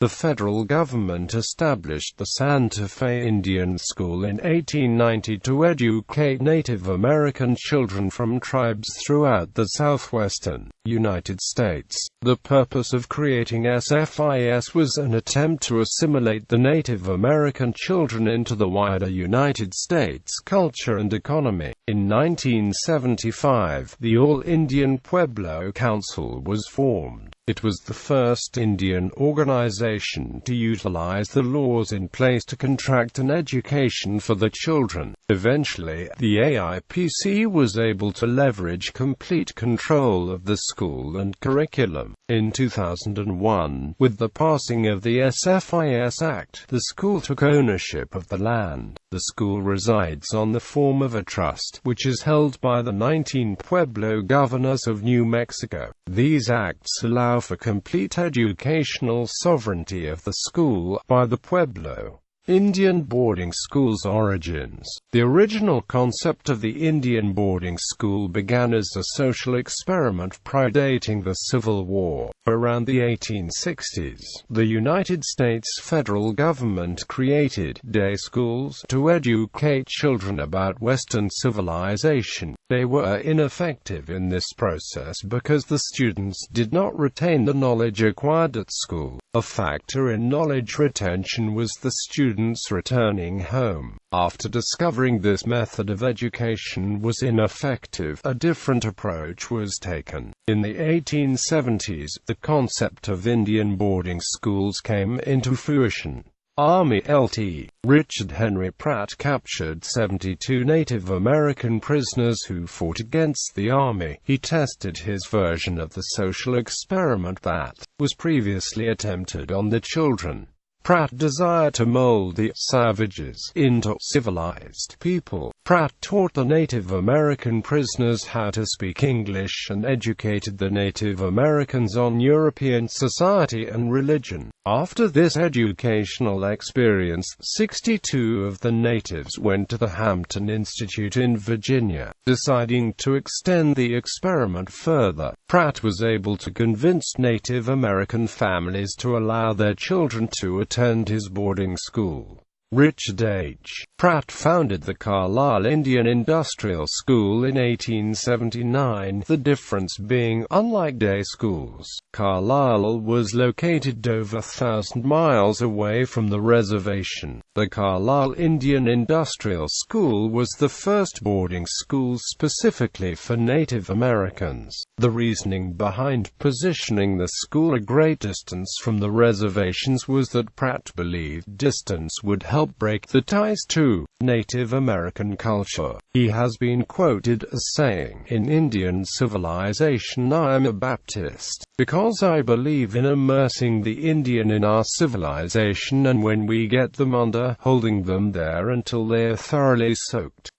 The federal government established the Santa Fe Indian School in 1890 to educate Native American children from tribes throughout the Southwestern United States. The purpose of creating SFIS was an attempt to assimilate the Native American children into the wider United States culture and economy. In 1975, the All Indian Pueblo Council was formed. It was the first Indian organization to utilize the laws in place to contract an education for the children. Eventually, the AIPC was able to leverage complete control of the school and curriculum. In 2001, with the passing of the SFIS Act, the school took ownership of the land. The school resides on the form of a trust, which is held by the 19 Pueblo governors of New Mexico. These acts allow for complete educational sovereignty of the school by the Pueblo Indian boarding school's origins. The original concept of the Indian boarding school began as a social experiment predating the Civil War. Around the 1860s, the United States federal government created day schools to educate children about Western civilization. They were ineffective in this process because the students did not retain the knowledge acquired at school. A factor in knowledge retention was the students returning home. After discovering this method of education was ineffective, a different approach was taken. In the 1870s, the concept of Indian boarding schools came into fruition. Army Lt. Richard Henry Pratt captured 72 Native American prisoners who fought against the Army. He tested his version of the social experiment that was previously attempted on the children. Pratt desired to mold the savages into civilized people. Pratt taught the Native American prisoners how to speak English and educated the Native Americans on European society and religion. After this educational experience, 62 of the natives went to the Hampton Institute in Virginia. Deciding to extend the experiment further, Pratt was able to convince Native American families to allow their children to attend his boarding school. Richard H. Pratt founded the Carlisle Indian Industrial School in 1879, the difference being, unlike day schools, Carlisle was located over 1,000 miles away from the reservation. The Carlisle Indian Industrial School was the first boarding school specifically for Native Americans. The reasoning behind positioning the school a great distance from the reservations was that Pratt believed distance would help break the ties to Native American culture. He has been quoted as saying, "In Indian civilization I am a Baptist, because I believe in immersing the Indian in our civilization, and when we get them under, holding them there until they are thoroughly soaked."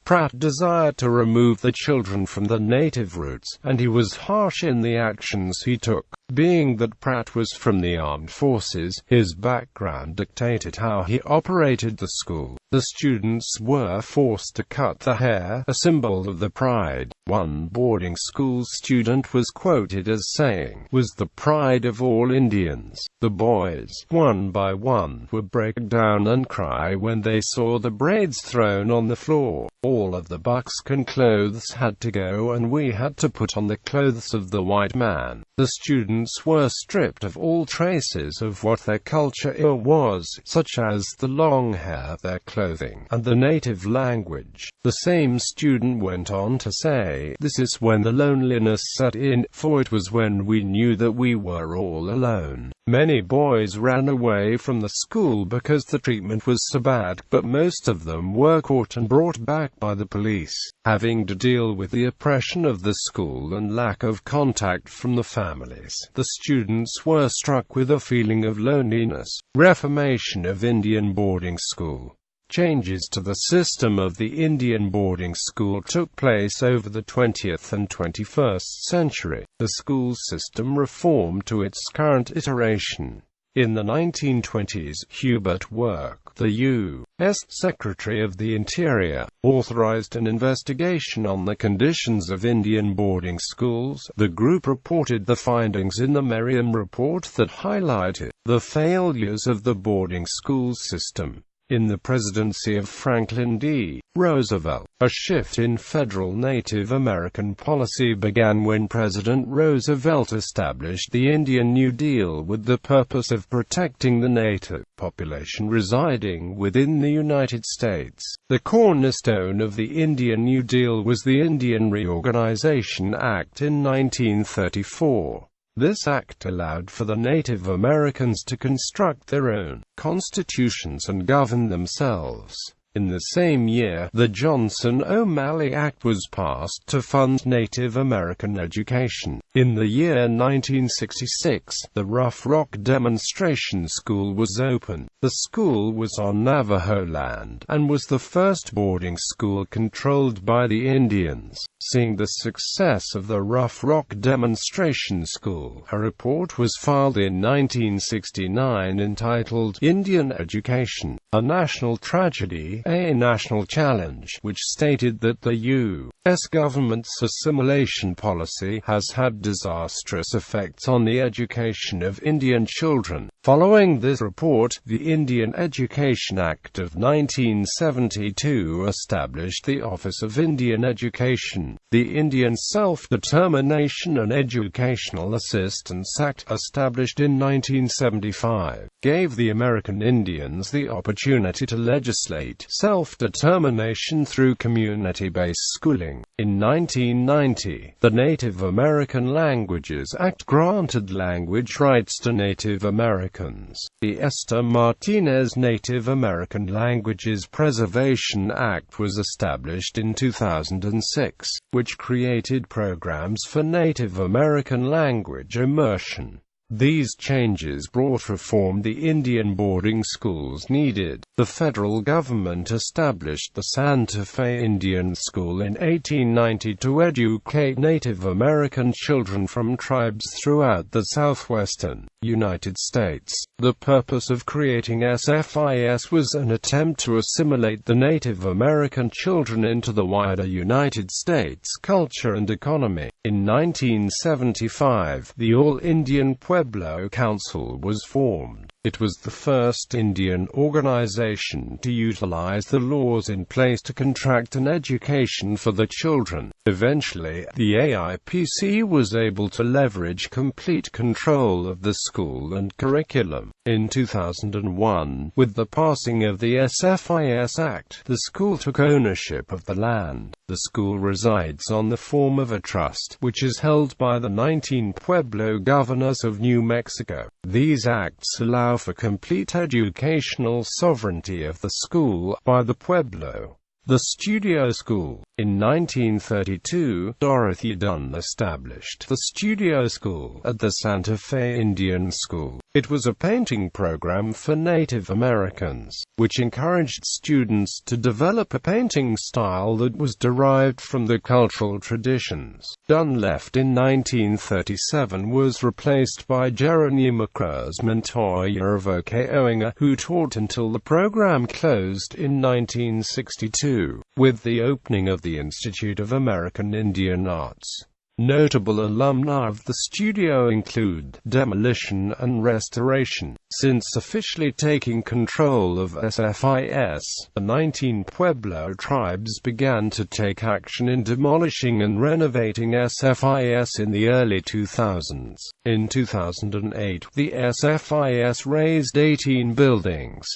Pratt desired to remove the children from the native roots, and he was harsh in the actions he took. Being that Pratt was from the armed forces, his background dictated how he operated the school. The students were forced to cut the hair, a symbol of the pride. One boarding school student was quoted as saying, "Was the pride of all Indians. The boys, one by one, would break down and cry when they saw the braids thrown on the floor. All of the buckskin clothes had to go, and we had to put on the clothes of the white man." The students were stripped of all traces of what their culture was, such as the long hair, their clothing, and the native language. The same student went on to say, "This is when the loneliness set in, for it was when we knew that we were all alone. Many boys ran away from the school because the treatment was so bad, but most of them were caught and brought back by the police." Having to deal with the oppression of the school and lack of contact from the families, the students were struck with a feeling of loneliness. Reformation of Indian boarding school. Changes to the system of the Indian boarding school took place over the 20th and 21st century. The school system reformed to its current iteration. In the 1920s, Hubert Work, the U.S. Secretary of the Interior, authorized an investigation on the conditions of Indian boarding schools. The group reported the findings in the Merriam Report that highlighted the failures of the boarding school system. In the presidency of Franklin D. Roosevelt, a shift in federal Native American policy began when President Roosevelt established the Indian New Deal with the purpose of protecting the Native population residing within the United States. The cornerstone of the Indian New Deal was the Indian Reorganization Act in 1934. This act allowed for the Native Americans to construct their own constitutions and govern themselves. In the same year, the Johnson-O'Malley Act was passed to fund Native American education. In the year 1966, the Rough Rock Demonstration School was opened. The school was on Navajo land, and was the first boarding school controlled by the Indians. Seeing the success of the Rough Rock Demonstration School, a report was filed in 1969 entitled Indian Education, a National Tragedy, a National Challenge, which stated that the U.S. government's assimilation policy has had disastrous effects on the education of Indian children. Following this report, the Indian Education Act of 1972 established the Office of Indian Education. The Indian Self-Determination and Educational Assistance Act, established in 1975, gave the American Indians the opportunity to legislate self-determination through community-based schooling. In 1990, the Native American Languages Act granted language rights to Native Americans. The Esther Martinez Native American Languages Preservation Act was established in 2006, which created programs for Native American language immersion. These changes brought reform the Indian boarding schools needed. The federal government established the Santa Fe Indian School in 1890 to educate Native American children from tribes throughout the Southwestern United States. The purpose of creating SFIS was an attempt to assimilate the Native American children into the wider United States culture and economy. In 1975, the All Indian Pueblo Council was formed. It was the first Indian organization to utilize the laws in place to contract an education for the children. Eventually, the AIPC was able to leverage complete control of the school and curriculum. In 2001, with the passing of the SFIS Act, the school took ownership of the land. The school resides on the form of a trust, which is held by the 19 Pueblo governors of New Mexico. These acts allow for complete educational sovereignty of the school by the Pueblo. The Studio School. In 1932, Dorothy Dunn established the Studio School at the Santa Fe Indian School. It was a painting program for Native Americans, which encouraged students to develop a painting style that was derived from the cultural traditions. Dunn left in 1937, was replaced by Geronimo Cruz Montoya of Okeoinga, who taught until the program closed in 1962, with the opening of the Institute of American Indian Arts. Notable alumni of the studio include Demolition and Restoration. Since officially taking control of SFIS, the 19 Pueblo tribes began to take action in demolishing and renovating SFIS in the early 2000s. In 2008, the SFIS razed 18 buildings.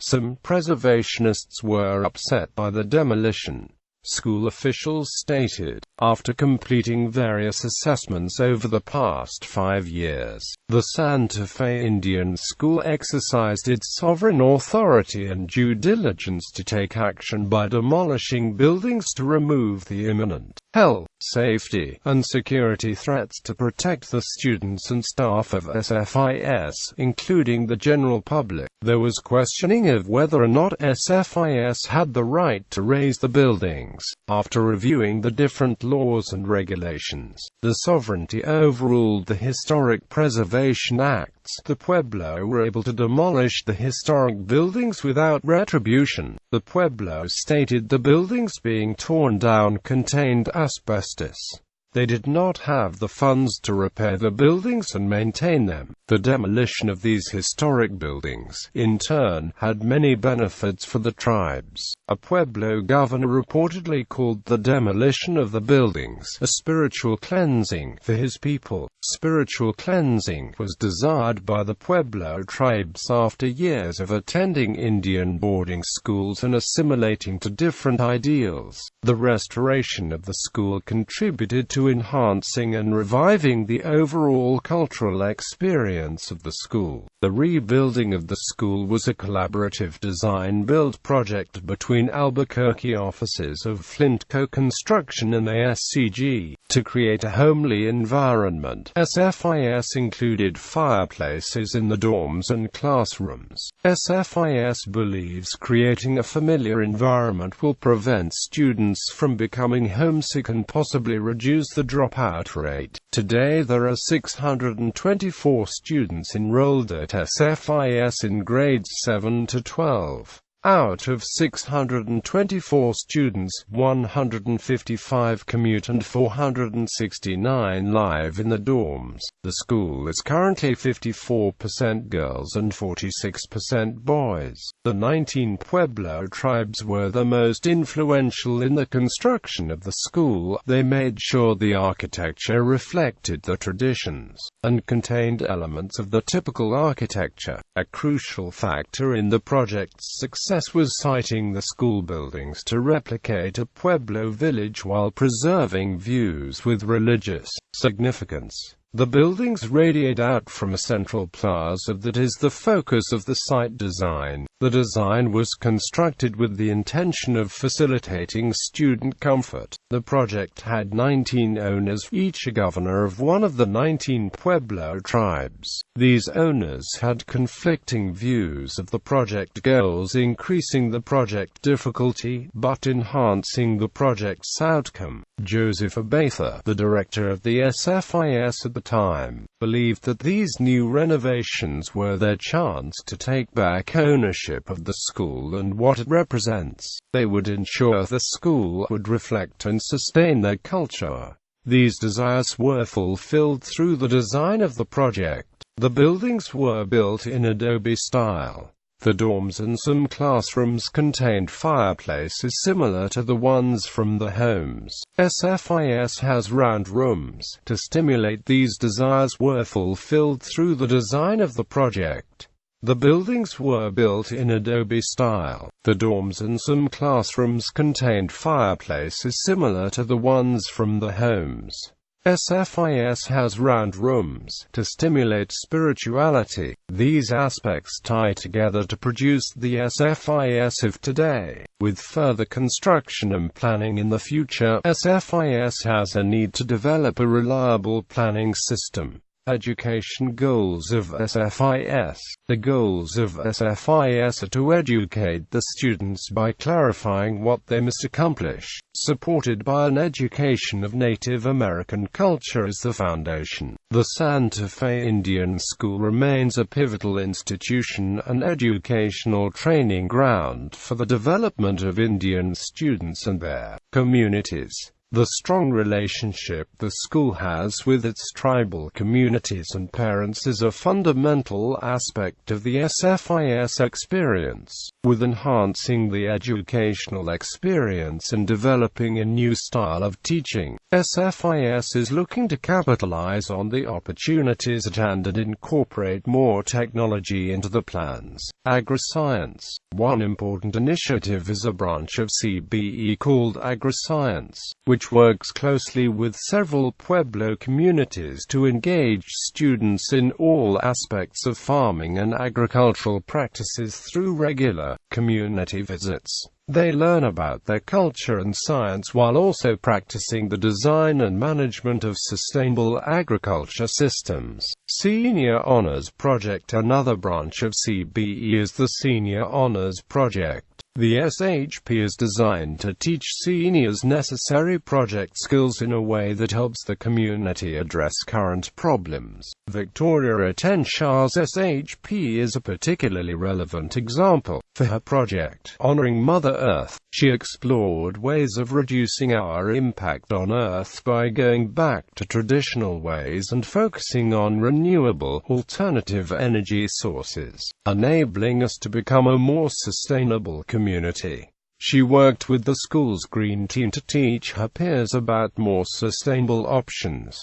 Some preservationists were upset by the demolition. School officials stated, after completing various assessments over the past 5 years, the Santa Fe Indian School exercised its sovereign authority and due diligence to take action by demolishing buildings to remove the imminent health, safety, and security threats to protect the students and staff of SFIS, including the general public. There was questioning of whether or not SFIS had the right to raze the buildings. buildings. After reviewing the different laws and regulations, the sovereignty overruled the Historic Preservation Acts. The Pueblo were able to demolish the historic buildings without retribution. The Pueblo stated the buildings being torn down contained asbestos. They did not have the funds to repair the buildings and maintain them. The demolition of these historic buildings, in turn, had many benefits for the tribes. A Pueblo governor reportedly called the demolition of the buildings a spiritual cleansing for his people. Spiritual cleansing was desired by the Pueblo tribes after years of attending Indian boarding schools and assimilating to different ideals. The restoration of the school contributed to enhancing and reviving the overall cultural experience of the school. The rebuilding of the school was a collaborative design-build project between Albuquerque offices of Flint Co-Construction and ASCG. To create a homely environment, SFIS included fireplaces in the dorms and classrooms. SFIS believes creating a familiar environment will prevent students from becoming homesick and possibly reduce the dropout rate. Today there are 624 students enrolled at SFIS in grades 7 to 12. Out of 624 students, 155 commute and 469 live in the dorms. The school is currently 54% girls and 46% boys. The 19 Pueblo tribes were the most influential in the construction of the school. They made sure the architecture reflected the traditions and contained elements of the typical architecture. A crucial factor in the project's success was siting the school buildings to replicate a Pueblo village while preserving views with religious significance. The buildings radiate out from a central plaza that is the focus of the site design. The design was constructed with the intention of facilitating student comfort. The project had 19 owners, each a governor of one of the 19 Pueblo tribes. These owners had conflicting views of the project goals, increasing the project difficulty, but enhancing the project's outcome. Joseph Abatha, the director of the SFIS at the time, believed that these new renovations were their chance to take back ownership of the school and what it represents. They would ensure the school would reflect and sustain their culture. These desires were fulfilled through the design of the project. The buildings were built in adobe style. The dorms and some classrooms contained fireplaces similar to the ones from the homes. SFIS has round rooms. To stimulate these desires were fulfilled through the design of the project. The buildings were built in adobe style. The dorms and some classrooms contained fireplaces similar to the ones from the homes. SFIS has round rooms. To stimulate spirituality, these aspects tie together to produce the SFIS of today. With further construction and planning in the future, SFIS has a need to develop a reliable planning system. Education goals of SFIS. The goals of SFIS are to educate the students by clarifying what they must accomplish, supported by an education of Native American culture as the foundation. The Santa Fe Indian School remains a pivotal institution and educational training ground for the development of Indian students and their communities. The strong relationship the school has with its tribal communities and parents is a fundamental aspect of the SFIS experience. With enhancing the educational experience and developing a new style of teaching, SFIS is looking to capitalize on the opportunities at hand and incorporate more technology into the plans. Agriscience. One important initiative is a branch of CBE called Agriscience, which works closely with several Pueblo communities to engage students in all aspects of farming and agricultural practices through regular community visits. They learn about their culture and science while also practicing the design and management of sustainable agriculture systems. Senior Honors Project. Another branch of CBE is the Senior Honors Project. The SHP is designed to teach seniors necessary project skills in a way that helps the community address current problems. Victoria Atenshaw's SHP is a particularly relevant example. For her project, Honoring Mother Earth, she explored ways of reducing our impact on Earth by going back to traditional ways and focusing on renewable, alternative energy sources, enabling us to become a more sustainable community. She worked with the school's Green Team to teach her peers about more sustainable options.